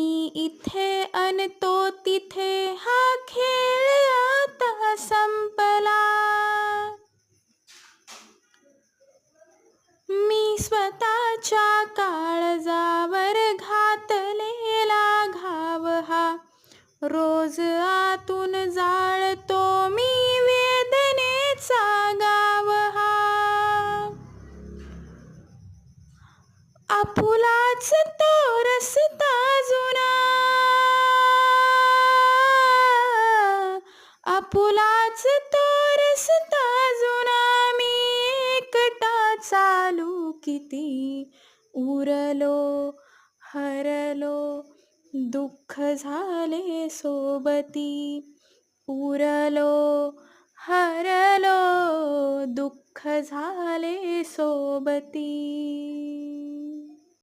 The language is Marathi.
मी इथे अन तो तिथे, हा खेळ आता संपला. मी स्वतःच्या काळजावर घातलेला घाव हा, रोज आतून जाळतो मी वेदनेचा गाव हा. आपुलाच तो रस्ता जुना, आपुलाच तो रस्ता जुना, मी एकटा चालू किती. उरलो हरलो दुःख झाले सोबती, उरलो हरलो दुःख झाले सोबती.